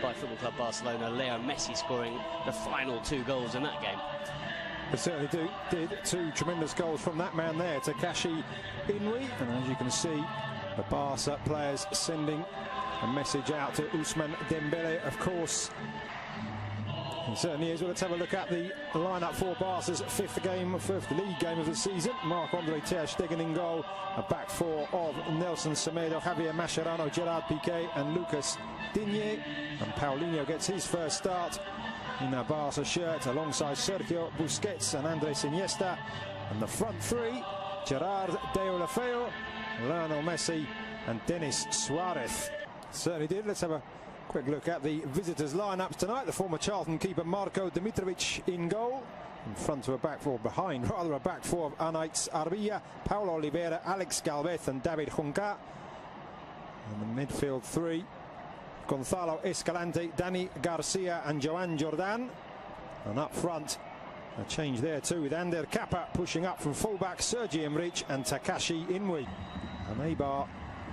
by Football Club Barcelona. Leo Messi scoring the final 2 goals in that game. They certainly did 2 tremendous goals from that man there, Takashi Inui. And as you can see, the Barca players sending a message out to Ousmane Dembele, of course. It certainly is. Well, let's have a look at the lineup for Barca's fifth league game of the season. Marc-Andre ter Stegen in goal. A back 4 of Nelson Semedo, Javier Mascherano, Gerard Piqué and Lucas Digne. And Paulinho gets his first start in a Barca shirt alongside Sergio Busquets and Andres Iniesta. And the front 3, Gerard Deulofeu, Lionel Messi and Denis Suarez. Certainly did. Let's have a quick look at the visitors' lineups tonight. The former Charlton keeper Marko Dimitrovic in goal. In front of a back 4, behind rather, a back 4 of Anaïs Arbilla, Paulo Oliveira, Alex Galvez and David Junca. And the midfield 3, Gonzalo Escalante, Dani Garcia and Joan Jordan. And up front, a change there too, with Ander Kappa pushing up from fullback, Sergi Emrich and Takashi Inui. And Eibar,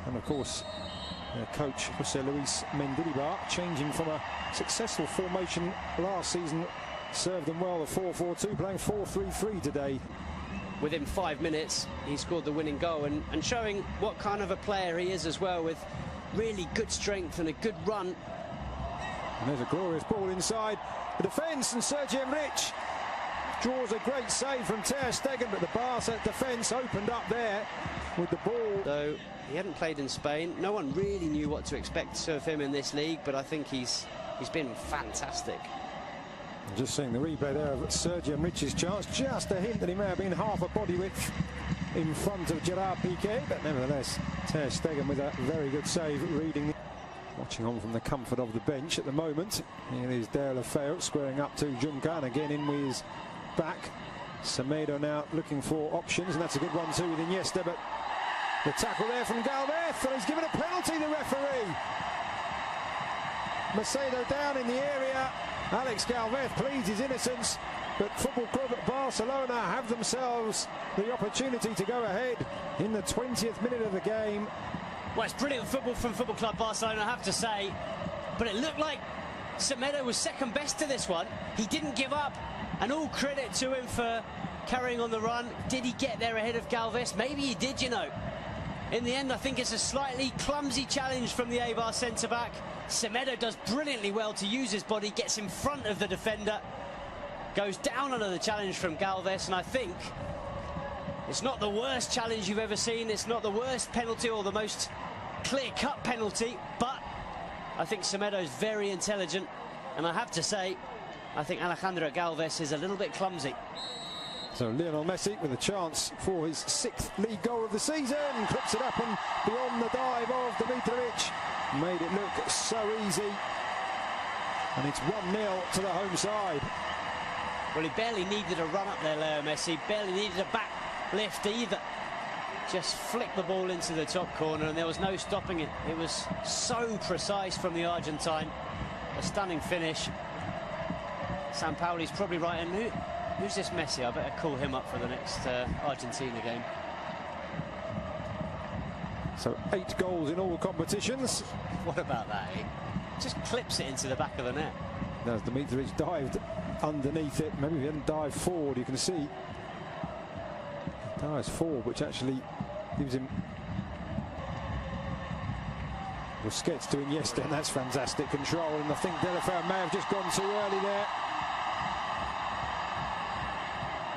and of course their coach José Luis Mendilibar, changing from a successful formation last season, served them well, the 4-4-2, playing 4-3-3 today. Within 5 minutes, he scored the winning goal and showing what kind of a player he is as well, with really good strength and a good run. And there's a glorious ball inside the defence, and Sergi Emrich draws a great save from ter Stegen, but the Barca defence opened up there with the ball. Though he hadn't played in Spain, no one really knew what to expect of him in this league, but I think he's been fantastic. Just seeing the replay there of Sergi Emrich's chance, just a hint that he may have been half a body width in front of Gerard Piqué, but nevertheless ter Stegen with a very good save, reading. Watching on from the comfort of the bench at the moment. Here is Deulofeu squaring up to Junca, and again Inui is back. Semedo now looking for options, and that's a good one too with Iniesta, but the tackle there from Galvez, and he's given a penalty, the referee. Macedo down in the area. Alex Galvez pleads his innocence, but Football Club Barcelona have themselves the opportunity to go ahead in the 20th minute of the game. Well, it's brilliant football from Football Club Barcelona, I have to say, but it looked like Semedo was second best to this one. He didn't give up, and all credit to him for carrying on the run. Did he get there ahead of Galvez? Maybe he did, you know. In the end, I think it's a slightly clumsy challenge from the Eibar centre-back. Semedo does brilliantly well to use his body, gets in front of the defender, goes down under the challenge from Galvez, and I think it's not the worst challenge you've ever seen. It's not the worst penalty or the most clear-cut penalty, but I think Semedo's very intelligent, and I have to say, I think Alejandro Galvez is a little bit clumsy. So Lionel Messi with a chance for his 6th league goal of the season, clips it up and beyond the dive of Dimitrovic, made it look so easy, and it's 1-0 to the home side. Well, he barely needed a run up there, Leo Messi, barely needed a back lift either. Just flicked the ball into the top corner and there was no stopping it. It was so precise from the Argentine. A stunning finish. Sampaoli's probably right, and who's this Messi? I better call him up for the next Argentina game. So 8 goals in all competitions. What about that, eh? Just clips it into the back of the net. As Dimitrovic dived underneath it, maybe if he hadn't dived forward, you can see dives forward, which actually gives him Busquets to Iniesta, and that's fantastic control, and I think Deulofeu may have just gone too early there.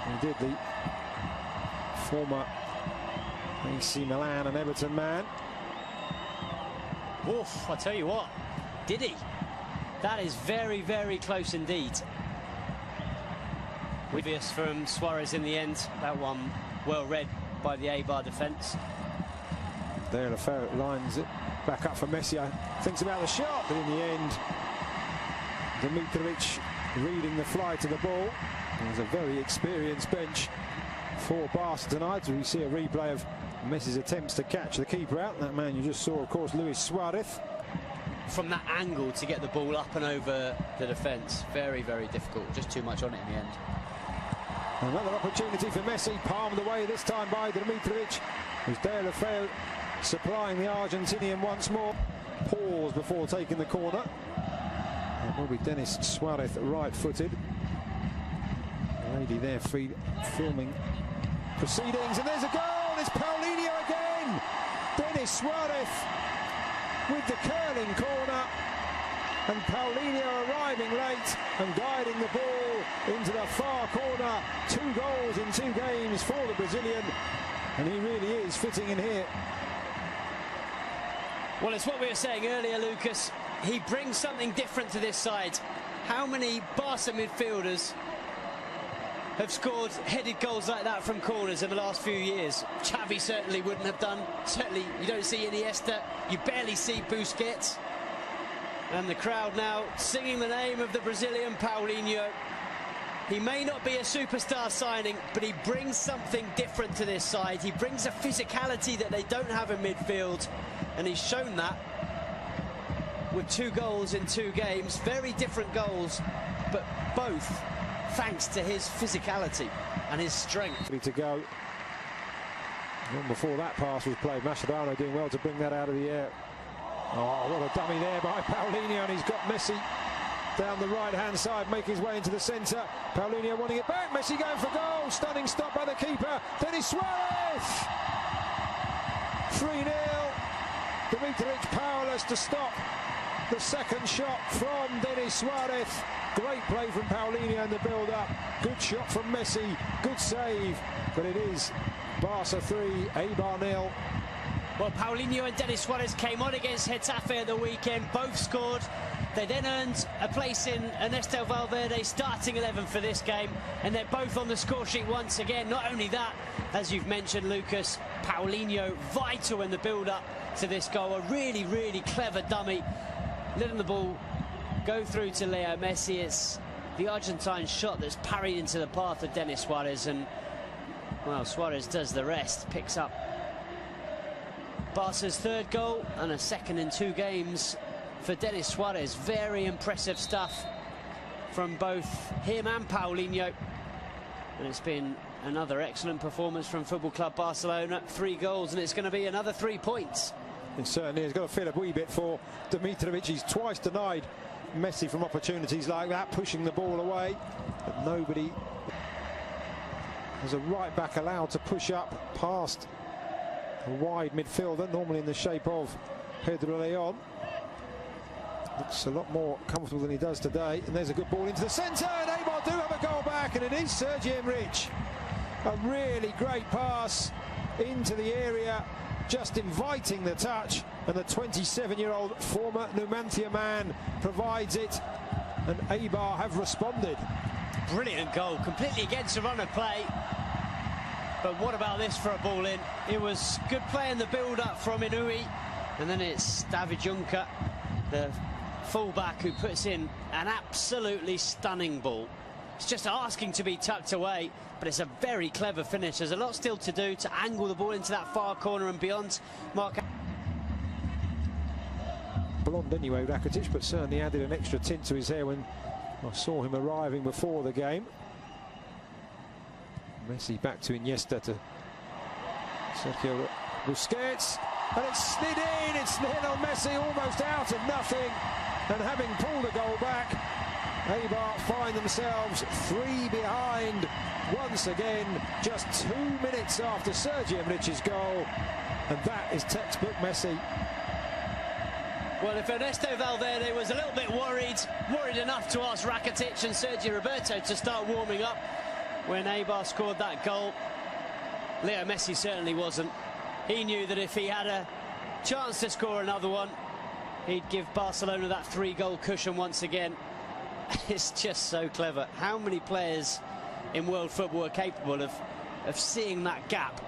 He did, the former AC Milan and Everton man. Oof, I tell you what, did he? That is very, very close indeed. Obvious from Suarez in the end. That one well read by the Eibar defence. Deulofeu lines it back up for Messi. Thinks about the shot, but in the end, Dimitrovic reading the fly to the ball. There's a very experienced bench for Barca tonight. We see a replay of Messi's attempts to catch the keeper out. That man you just saw, of course, Luis Suarez. From that angle to get the ball up and over the defence, very, very difficult. Just too much on it in the end. Another opportunity for Messi, palmed away this time by Dimitrovic. With Deulofeu supplying the Argentinian once more. Pause before taking the corner. will be Denis Suarez, right-footed. The lady there filming proceedings, and there's a goal. It's Paulinho again. Denis Suarez with the curling corner, and Paulinho arriving late and guiding the ball into the far corner. 2 goals in 2 games for the Brazilian, and he really is fitting in here. Well, it's what we were saying earlier, Lucas. He brings something different to this side. How many Barca midfielders have scored headed goals like that from corners in the last few years? Xavi certainly wouldn't have done. Certainly you don't see Iniesta. You barely see Busquets. And the crowd now singing the name of the Brazilian Paulinho. He may not be a superstar signing, but he brings something different to this side. He brings a physicality that they don't have in midfield, and he's shown that with 2 goals in 2 games. Very different goals, but both thanks to his physicality and his strength. Ready to go. Long before that pass was played, Mascherano doing well to bring that out of the air. Oh, what a dummy there by Paulinho, and he's got Messi down the right-hand side, making his way into the centre. Paulinho wanting it back, Messi going for goal. Stunning stop by the keeper, Denis Suarez! 3-0. Dimitrovic powerless to stop the second shot from Denis Suarez. Great play from Paulinho in the build-up. Good shot from Messi, good save. But it is Barca 3, Eibar 0. Well, Paulinho and Denis Suarez came on against Getafe at the weekend. Both scored. They then earned a place in Ernesto Valverde's starting 11 for this game. And they're both on the score sheet once again. Not only that, as you've mentioned, Lucas, Paulinho vital in the build-up to this goal. A really, really clever dummy. Letting the ball go through to Leo Messi. It's the Argentine shot that's parried into the path of Denis Suarez, and well, Suarez does the rest. Picks up Barca's 3rd goal and a 2nd in 2 games for Denis Suarez. Very impressive stuff from both him and Paulinho, and it's been another excellent performance from Football Club Barcelona. 3 goals, and it's going to be another 3 points. It certainly has got to feel a wee bit for Dimitrovic. He's twice denied Messi from opportunities like that, pushing the ball away, but nobody. There's a right back allowed to push up past a wide midfielder, normally in the shape of Pedro Leon. Looks a lot more comfortable than he does today, and there's a good ball into the centre, and Eibar do have a goal back, and it is Sergi Enrich. A really great pass into the area, just inviting the touch, and the 27-year-old former Numancia man provides it, and Eibar have responded. Brilliant goal, completely against the run of play. But what about this for a ball in? It was good play in the build-up from Inui, and then it's David Juncker, the fullback, who puts in an absolutely stunning ball. It's just asking to be tucked away, but it's a very clever finish. There's a lot still to do to angle the ball into that far corner and beyond. Mark. Blonde anyway, Rakitic, but certainly added an extra tint to his hair when I saw him arriving before the game. Messi back to Iniesta, to Sergio Busquets, and it's slid in. It's Lionel Messi almost out of nothing, and having pulled a goal back, Eibar find themselves 3 behind once again, just 2 minutes after Sergi Enrich's goal, and that is textbook Messi. Well, if Ernesto Valverde was a little bit worried enough to ask Rakitic and Sergio Roberto to start warming up when Eibar scored that goal, Leo Messi certainly wasn't. He knew that if he had a chance to score another one, he'd give Barcelona that 3-goal cushion once again. It's just so clever. How many players in world football are capable of seeing that gap,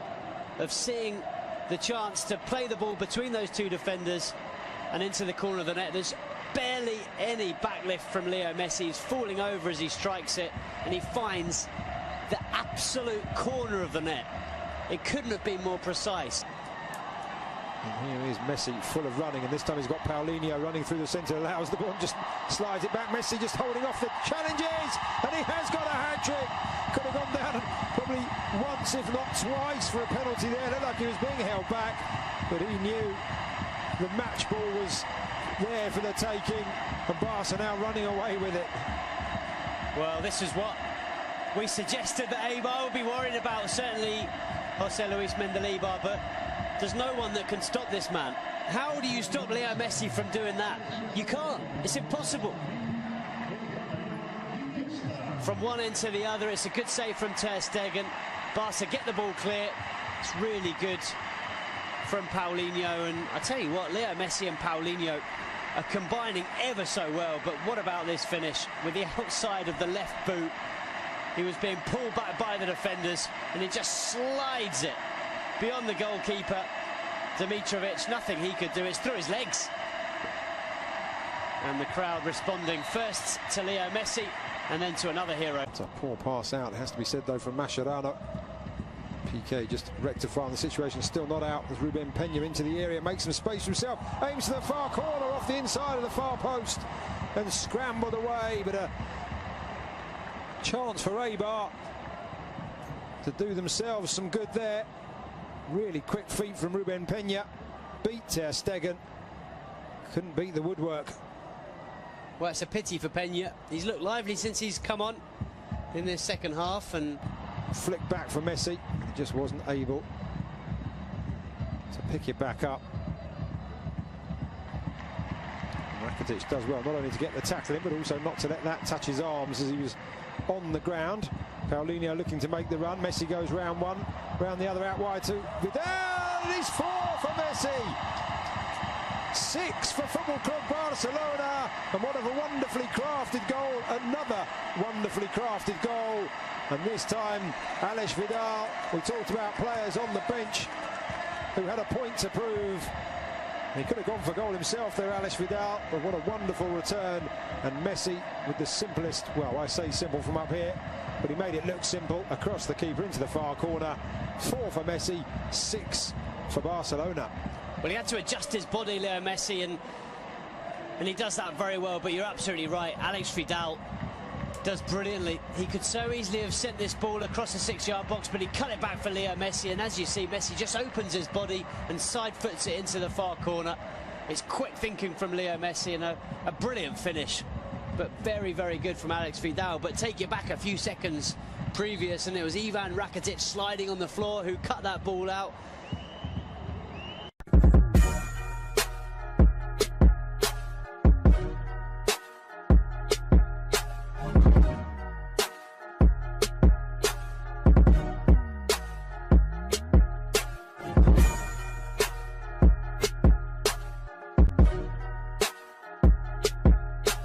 of seeing the chance to play the ball between those 2 defenders and into the corner of the net? There's barely any backlift from Leo Messi. He's falling over as he strikes it, and he finds the absolute corner of the net. It couldn't have been more precise. And here is Messi, full of running, and this time he's got Paulinho running through the centre, allows the ball, just slides it back. Messi just holding off the challenges, and he has got a hat-trick. Could have gone down probably once, if not twice, for a penalty there. Looked like he was being held back, but he knew the match ball was there for the taking, and Barca now running away with it. Well, this is what we suggested that Eibar would be worried about, certainly Jose Luis Mendilibar, but there's no one that can stop this man. How do you stop Leo Messi from doing that? You can't. It's impossible. From one end to the other, it's a good save from Ter Stegen. Barca get the ball clear. It's really good from Paulinho, and I tell you what, Leo Messi and Paulinho are combining ever so well. But what about this finish with the outside of the left boot? He was being pulled back by the defenders, and he just slides it beyond the goalkeeper. Dimitrovic, nothing he could do. It's through his legs. And the crowd responding first to Leo Messi and then to another hero. It's a poor pass out, it has to be said though, from Mascherano. PK just rectifying the situation, still not out as Ruben Peña into the area, makes some space for himself, aims to the far corner off the inside of the far post and scrambled away, but a chance for Eibar to do themselves some good there. Really quick feet from Ruben Peña, beat Ter Stegen, couldn't beat the woodwork. Well, it's a pity for Peña. He's looked lively since he's come on in this second half, and flick back for Messi, he just wasn't able to pick it back up. Rakitic does well not only to get the tackle in, but also not to let that touch his arms as he was on the ground. Paulinho looking to make the run. Messi goes round one, round the other, out wide to Vidal. It is 4 for Messi. 6 for Football Club Barcelona, and what a wonderfully crafted goal, another wonderfully crafted goal, and this time Alex Vidal. We talked about players on the bench who had a point to prove. He could have gone for goal himself there, Alex Vidal, but what a wonderful return, and Messi with the simplest, well, I say simple from up here, but he made it look simple, across the keeper into the far corner. 4 for Messi, 6 for Barcelona. Well, he had to adjust his body, Leo Messi, and he does that very well. But you're absolutely right, Alex Vidal does brilliantly. He could so easily have sent this ball across the 6-yard box, but he cut it back for Leo Messi, and as you see, Messi just opens his body and side foots it into the far corner. It's quick thinking from Leo Messi, and a brilliant finish, but very, very good from Alex Vidal. But take you back a few seconds previous, and it was Ivan Rakitic sliding on the floor who cut that ball out.